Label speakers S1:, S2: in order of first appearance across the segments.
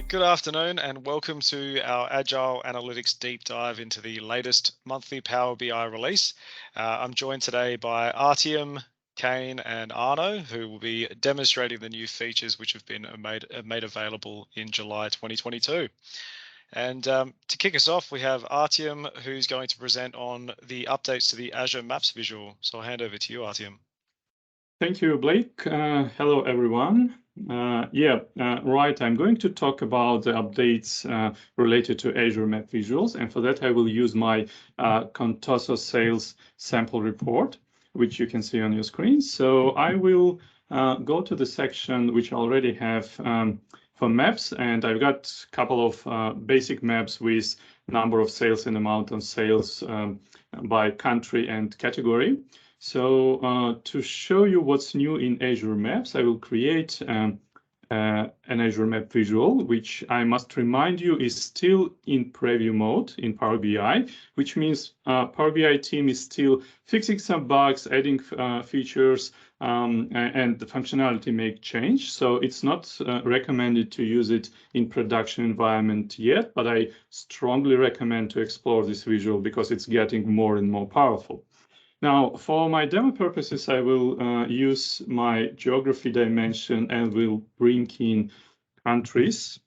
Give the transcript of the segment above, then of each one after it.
S1: Good afternoon and welcome to our Agile Analytics deep dive into the latest monthly Power BI release. I'm joined today by Artiom, Kane and Arno, who will be demonstrating the new features which have been made available in July 2022. And to kick us off, we have Artiom, who's going to present on the updates to the Azure Maps visual. So I'll hand over to you, Artiom.
S2: Thank you, Blake. Hello, everyone. Right. I'm going to talk about the updates related to Azure Map visuals. And for that, I will use my Contoso sales sample report, which you can see on your screen. So I will go to the section which I already have for maps. And I've got a couple of basic maps with number of sales and amount of sales by country and category. So to show you what's new in Azure Maps, I will create an Azure Map visual, which I must remind you is still in preview mode in Power BI, which means Power BI team is still fixing some bugs, adding features, and the functionality may change. So it's not recommended to use it in production environment yet, but I strongly recommend to explore this visual because it's getting more and more powerful. Now, for my demo purposes, I will use my geography dimension and will bring in countries.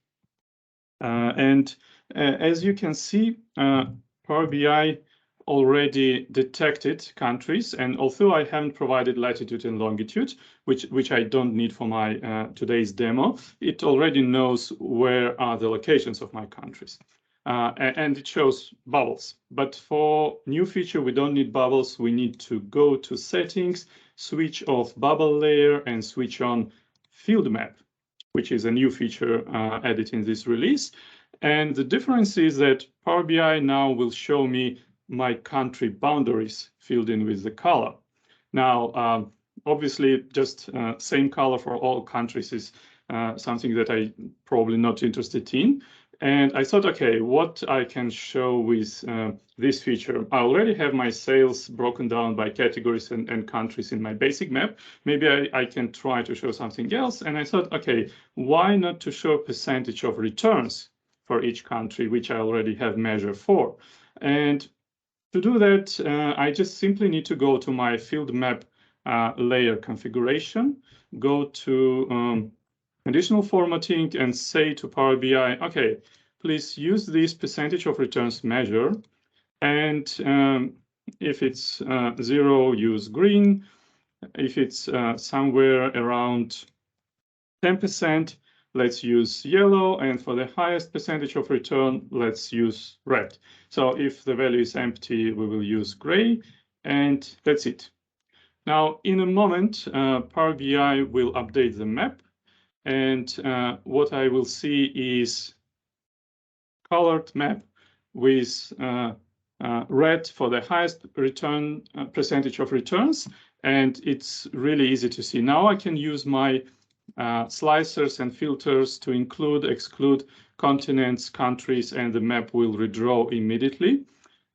S2: As you can see, Power BI already detected countries. And although I haven't provided latitude and longitude, which I don't need for my today's demo, it already knows where are the locations of my countries. And it shows bubbles. But for new feature, we don't need bubbles. We need to go to settings, switch off bubble layer and switch on field map, which is a new feature added in this release. And the difference is that Power BI now will show me my country boundaries filled in with the color. Now, obviously, just same color for all countries is something that I'm probably not interested in. And I thought, okay, what I can show with this feature. I already have my sales broken down by categories and countries in my basic map. Maybe I can try to show something else. And I thought, okay, why not to show percentage of returns for each country, which I already have measure for. And to do that, I just simply need to go to my field map layer configuration, go to conditional formatting and say to Power BI, okay, please use this percentage of returns measure. And if it's 0, use green. If it's somewhere around 10%, let's use yellow. And for the highest percentage of return, let's use red. So if the value is empty, we will use gray. And that's it. Now, in a moment, Power BI will update the map. And what I will see is colored map with red for the highest return percentage of returns. And it's really easy to see. Now I can use my slicers and filters to include, exclude continents, countries, and the map will redraw immediately.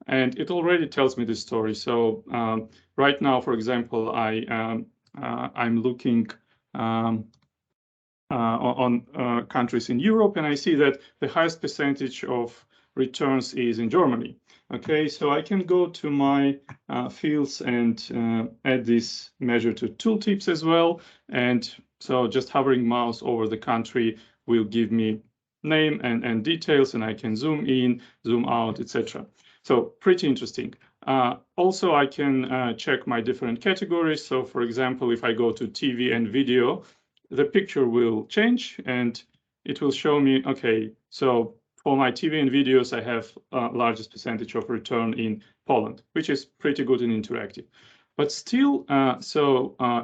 S2: And it already tells me the story. So right now, for example, I'm looking on countries in Europe, and I see that the highest percentage of returns is in Germany. Okay, so I can go to my fields and add this measure to tooltips as well. And so just hovering mouse over the country will give me name and details, and I can zoom in, zoom out, etc. So pretty interesting. Also, I can check my different categories. So for example, if I go to TV and video, the picture will change and it will show me, okay, so for my TV and videos, I have largest percentage of return in Poland, which is pretty good and interactive. But still,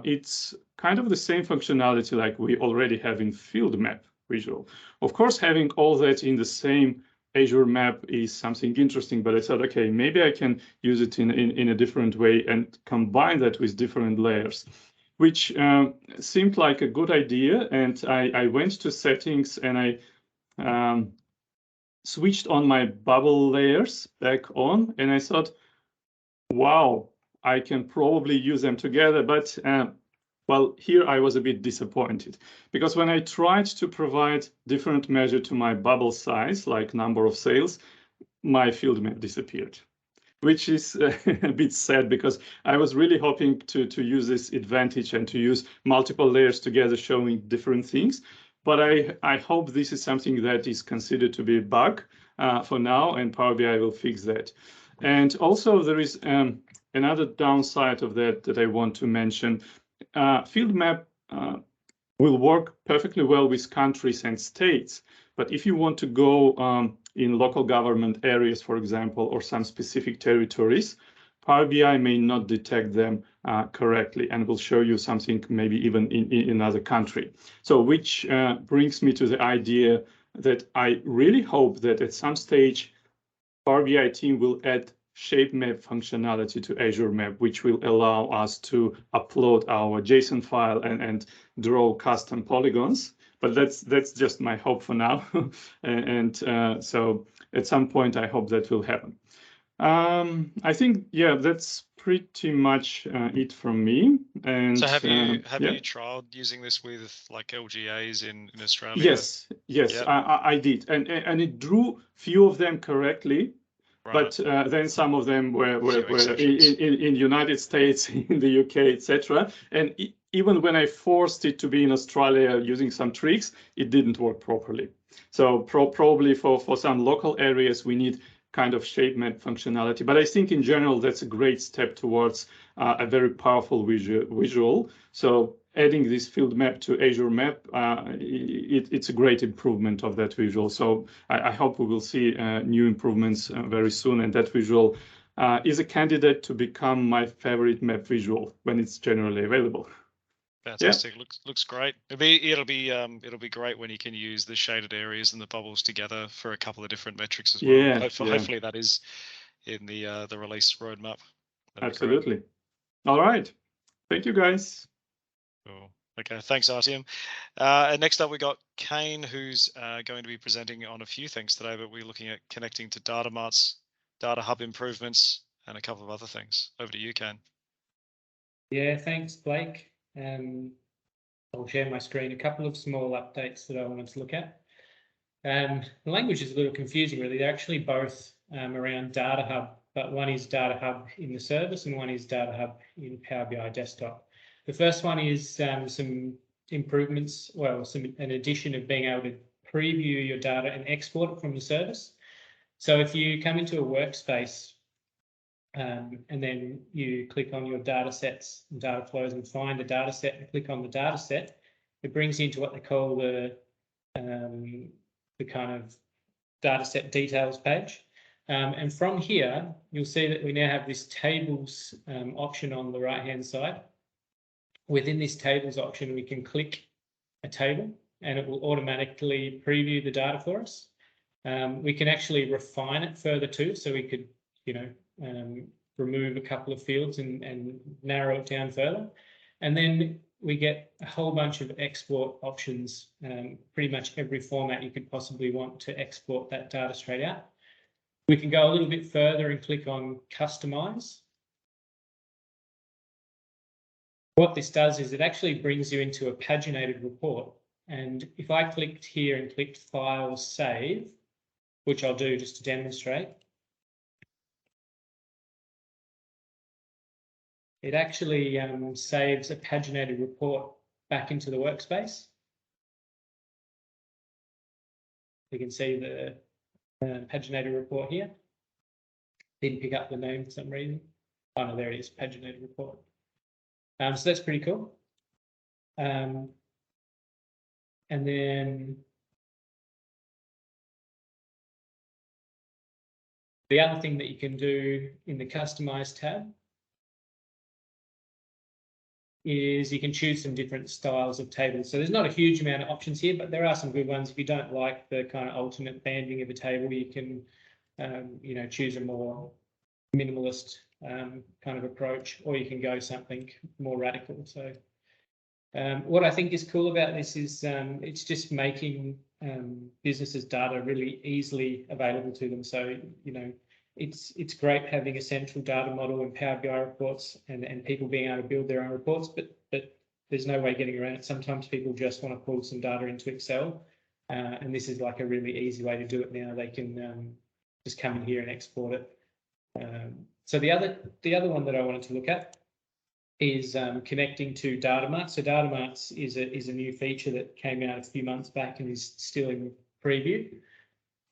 S2: it's kind of the same functionality like we already have in field map visual. Of course, having all that in the same Azure Map is something interesting, but I thought, okay, maybe I can use it in a different way and combine that with different layers, which seemed like a good idea. And I went to settings and I switched on my bubble layers back on. And I thought, wow, I can probably use them together. But Well, here I was a bit disappointed because when I tried to provide different measure to my bubble size, like number of sales, my field map disappeared, which is a bit sad because I was really hoping to use this advantage and to use multiple layers together showing different things. But I hope this is something that is considered to be a bug for now, and Power BI will fix that. And also there is another downside of that I want to mention. Field map will work perfectly well with countries and states. But if you want to go in local government areas, for example, or some specific territories, Power BI may not detect them correctly and will show you something maybe even in another country. So which brings me to the idea that I really hope that at some stage, Power BI team will add shape map functionality to Azure Map, which will allow us to upload our JSON file and draw custom polygons. But that's just my hope for now. So at some point, I hope that will happen. I think, yeah, that's pretty much it from me. And
S1: So have you
S2: yeah.
S1: trialed using this with like LGAs in Australia?
S2: Yes, yes,
S1: Yep.
S2: I did, and it drew few of them correctly.
S1: Right.
S2: But then some of them were
S1: Few exceptions.
S2: in United States, in the UK, etc. And even when I forced it to be in Australia using some tricks, it didn't work properly. So probably for some local areas, we need kind of shape map functionality. But I think in general, that's a great step towards a very powerful visual. So adding this field map to Azure Map, it's a great improvement of that visual. So I hope we will see new improvements very soon, and that visual is a candidate to become my favorite map visual when it's generally available.
S1: Fantastic. Looks great. It'll be great when you can use the shaded areas and the bubbles together for a couple of different metrics as well.
S2: Yeah,
S1: Hopefully that is in the release roadmap. That'd
S2: absolutely. Be all right. Thank you, guys.
S1: Cool. Okay, thanks, Artiom. And next up, we got Kane, who's going to be presenting on a few things today, but we're looking at connecting to data marts, data hub improvements, and a couple of other things. Over to you, Kane.
S3: Yeah, thanks, Blake. I'll share my screen. A couple of small updates that I wanted to look at. The language is a little confusing, really. They're actually both around Data Hub, but one is Data Hub in the service and one is Data Hub in Power BI Desktop. The first one is some improvements, well, an addition of being able to preview your data and export it from the service. So if you come into a workspace and then you click on your data sets and data flows and find a data set and click on the data set, it brings you into what they call the kind of data set details page. And from here, you'll see that we now have this tables option on the right-hand side. Within this tables option, we can click a table and it will automatically preview the data for us. We can actually refine it further too. So we could, remove a couple of fields and narrow it down further. And then we get a whole bunch of export options, pretty much every format you could possibly want to export that data straight out. We can go a little bit further and click on Customize. What this does is it actually brings you into a paginated report. And if I clicked here and clicked File, Save, which I'll do just to demonstrate, it actually saves a paginated report back into the workspace. You can see the paginated report here. Didn't pick up the name for some reason. Oh no, there it is, paginated report. So that's pretty cool. And then the other thing that you can do in the Customize tab is you can choose some different styles of tables. So there's not a huge amount of options here, but there are some good ones. If you don't like the kind of alternate banding of a table, you can, choose a more minimalist kind of approach, or you can go something more radical. So what I think is cool about this is it's just making businesses' data really easily available to them. So, it's great having a central data model and Power BI reports and people being able to build their own reports, but there's no way getting around it. Sometimes people just want to pull some data into Excel, and this is like a really easy way to do it now. They can just come in here and export it. So the other one that I wanted to look at is connecting to data marts. So data marts is a new feature that came out a few months back and is still in preview.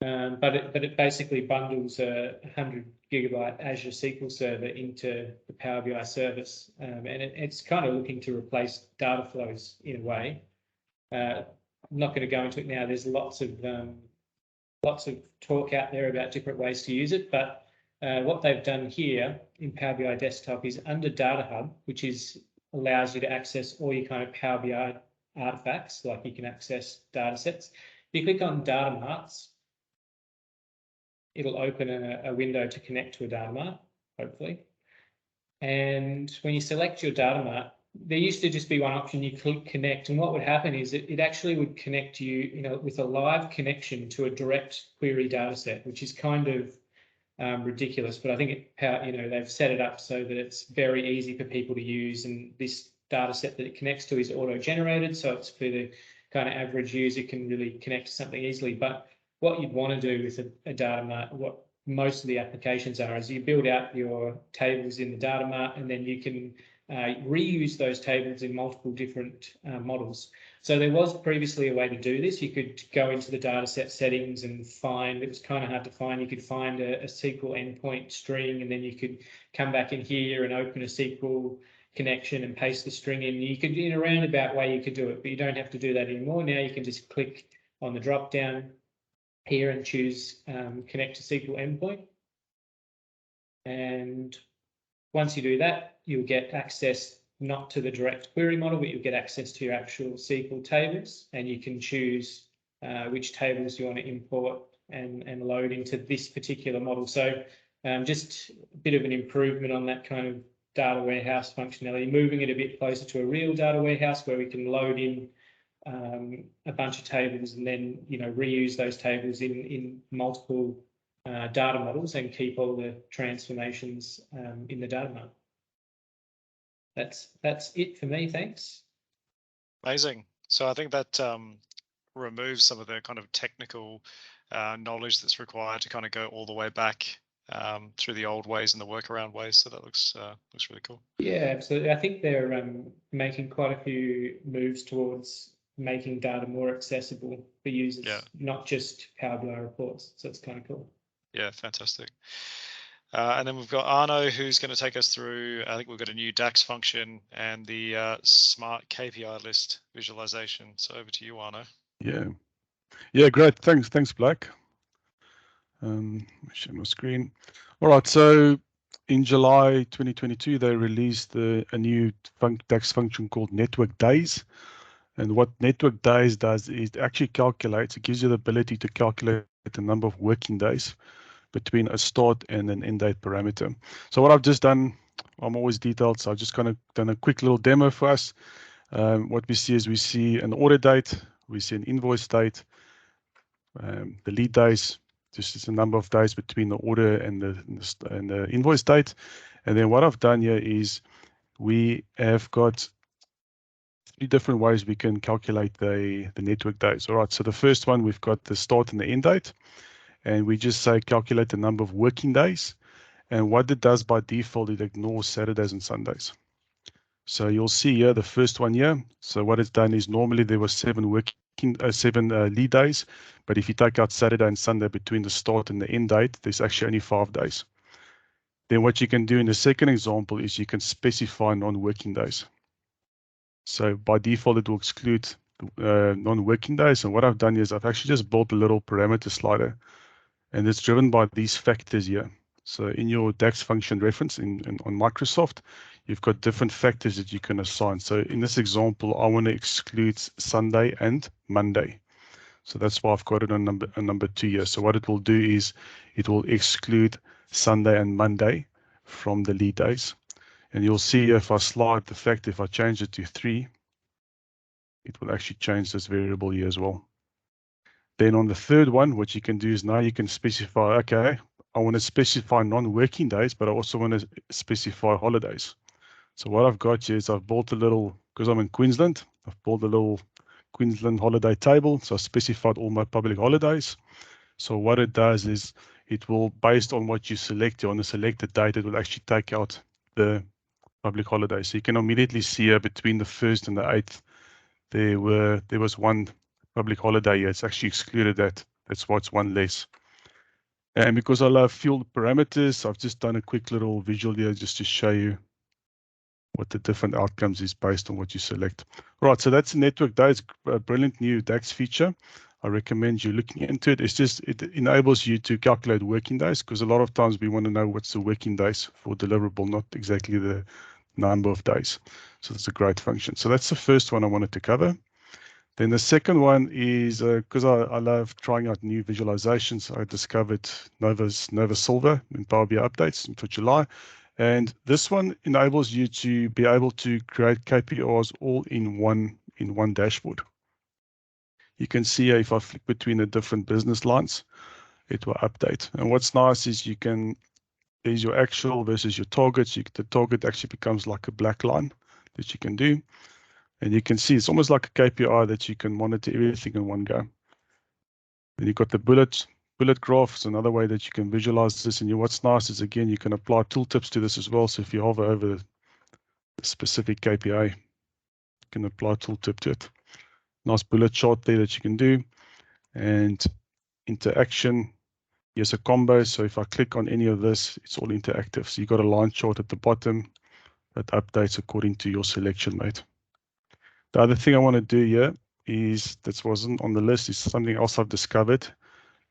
S3: But it basically bundles a 100 gigabyte Azure SQL server into the Power BI service, and it's kind of looking to replace data flows in a way. I'm not going to go into it now. There's lots of talk out there about different ways to use it, but what they've done here in Power BI Desktop is under Data Hub, which allows you to access all your kind of Power BI artifacts, like you can access data sets. If you click on Data Marts, it'll open a window to connect to a data mart, hopefully. And when you select your data mart, there used to just be one option, you click connect, and what would happen is it actually would connect you, with a live connection to a direct query data set, which is kind of ridiculous, but I think they've set it up so that it's very easy for people to use, and this data set that it connects to is auto-generated, so it's for the kind of average user can really connect to something easily. But what you'd want to do with a data mart, what most of the applications are, is you build out your tables in the data mart, and then you can reuse those tables in multiple different models. So there was previously a way to do this. You could go into the data set settings and find, it was kind of hard to find, you could find a SQL endpoint string, and then you could come back in here and open a SQL connection and paste the string in. You could, in a roundabout way, you could do it, but you don't have to do that anymore. Now you can just click on the drop down here and choose connect to SQL endpoint. And once you do that, you'll get access not to the direct query model, but you'll get access to your actual SQL tables, and you can choose which tables you want to import and load into this particular model. So just a bit of an improvement on that kind of data warehouse functionality, moving it a bit closer to a real data warehouse where we can load in a bunch of tables and then reuse those tables in multiple data models and keep all the transformations in the data mart. That's it for me, thanks.
S1: Amazing. So I think that removes some of the kind of technical knowledge that's required to kind of go all the way back through the old ways and the workaround ways. So that looks really cool.
S3: Yeah, absolutely. I think they're making quite a few moves towards making data more accessible for users, not just Power BI reports. So it's kind of cool.
S1: Yeah, fantastic. And then we've got Arno, who's going to take us through, I think we've got a new DAX function and the smart KPI list visualization. So over to you, Arno.
S4: Yeah, great. Thanks, Blake. Share my screen. All right, so in July 2022, they released a new DAX function called Network Days. And what Network Days does is it actually calculates, it gives you the ability to calculate the number of working days between a start and an end date parameter. So what I've just done, I'm always detailed, so I've just kind of done a quick little demo for us. What we see is we see an order date, we see an invoice date, the lead days, just is the number of days between the order and the invoice date. And then what I've done here is we have got 3 different ways we can calculate the network days. All right, so the first one, we've got the start and the end date. And we just say calculate the number of working days. And what it does by default, it ignores Saturdays and Sundays. So you'll see here the first one here. So what it's done is normally there were 7 lead days, but if you take out Saturday and Sunday between the start and the end date, there's actually only 5 days. Then what you can do in the second example is you can specify non-working days. So by default, it will exclude non-working days. And what I've done is I've actually just built a little parameter slider, and it's driven by these factors here. So in your DAX function reference on Microsoft, you've got different factors that you can assign. So in this example, I want to exclude Sunday and Monday. So that's why I've got it on number 2 here. So what it will do is it will exclude Sunday and Monday from the lead days. And you'll see if I slide the factor, if I change it to 3, it will actually change this variable here as well. Then on the third one, what you can do is now you can specify, okay, I want to specify non-working days, but I also want to specify holidays. So what I've got here is I've built a little, because I'm in Queensland, I've built a little Queensland holiday table. So I specified all my public holidays. So what it does is it will, based on what you select, on the selected date, it will actually take out the public holidays. So you can immediately see here between the 1st and the 8th, there was one public holiday here. It's actually excluded that. That's why it's one less. And because I love field parameters, I've just done a quick little visual here just to show you what the different outcomes is based on what you select. Right, so that's a network day. It's a brilliant new DAX feature. I recommend you looking into it. It's just, it enables you to calculate working days, because a lot of times we want to know what's the working days for deliverable, not exactly the number of days. So that's a great function. So that's the first one I wanted to cover. Then the second one is, because I love trying out new visualizations, I discovered Nova Silver in Power BI updates for July. And this one enables you to be able to create KPIs all in one dashboard. You can see here, if I flick between the different business lines, it will update. And what's nice is you can, there's your actual versus your targets. The target actually becomes like a black line that you can do. And you can see it's almost like a KPI that you can monitor everything in one go. Then you've got the bullet graphs, another way that you can visualize this. And what's nice is, again, you can apply tooltips to this as well. So if you hover over the specific KPI, you can apply a tooltip to it. Nice bullet chart there that you can do. And interaction, here's a combo. So if I click on any of this, it's all interactive. So you've got a line chart at the bottom that updates according to your selection mate. The other thing I want to do here is, that wasn't on the list, is something else I've discovered,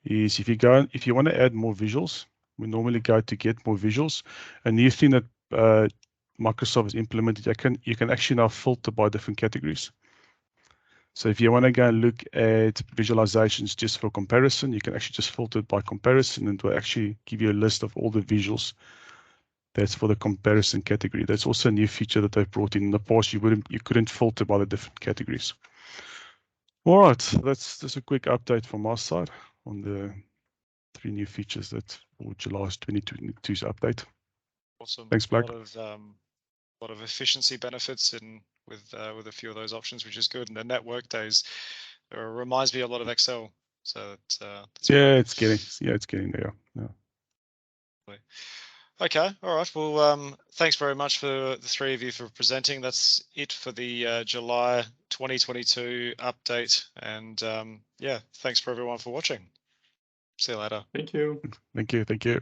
S4: is if you want to add more visuals, we normally go to get more visuals. A new thing that Microsoft has implemented, you can actually now filter by different categories. So if you want to go and look at visualizations just for comparison, you can actually just filter it by comparison, and it will actually give you a list of all the visuals that's for the comparison category. That's also a new feature that they've brought in. In the past, you couldn't filter by the different categories. All right, that's just a quick update from our side on the 3 new features that for July's 2022's update.
S1: Awesome.
S4: Thanks, Blake.
S1: A lot of efficiency benefits with a few of those options, which is good. And the network days reminds me a lot of Excel. So it's
S4: it's getting there. Yeah.
S1: Okay, all right. Well, thanks very much for the 3 of you for presenting. That's it for the July 2022 update. And yeah, thanks for everyone for watching. See you later.
S2: Thank you.
S4: Thank you.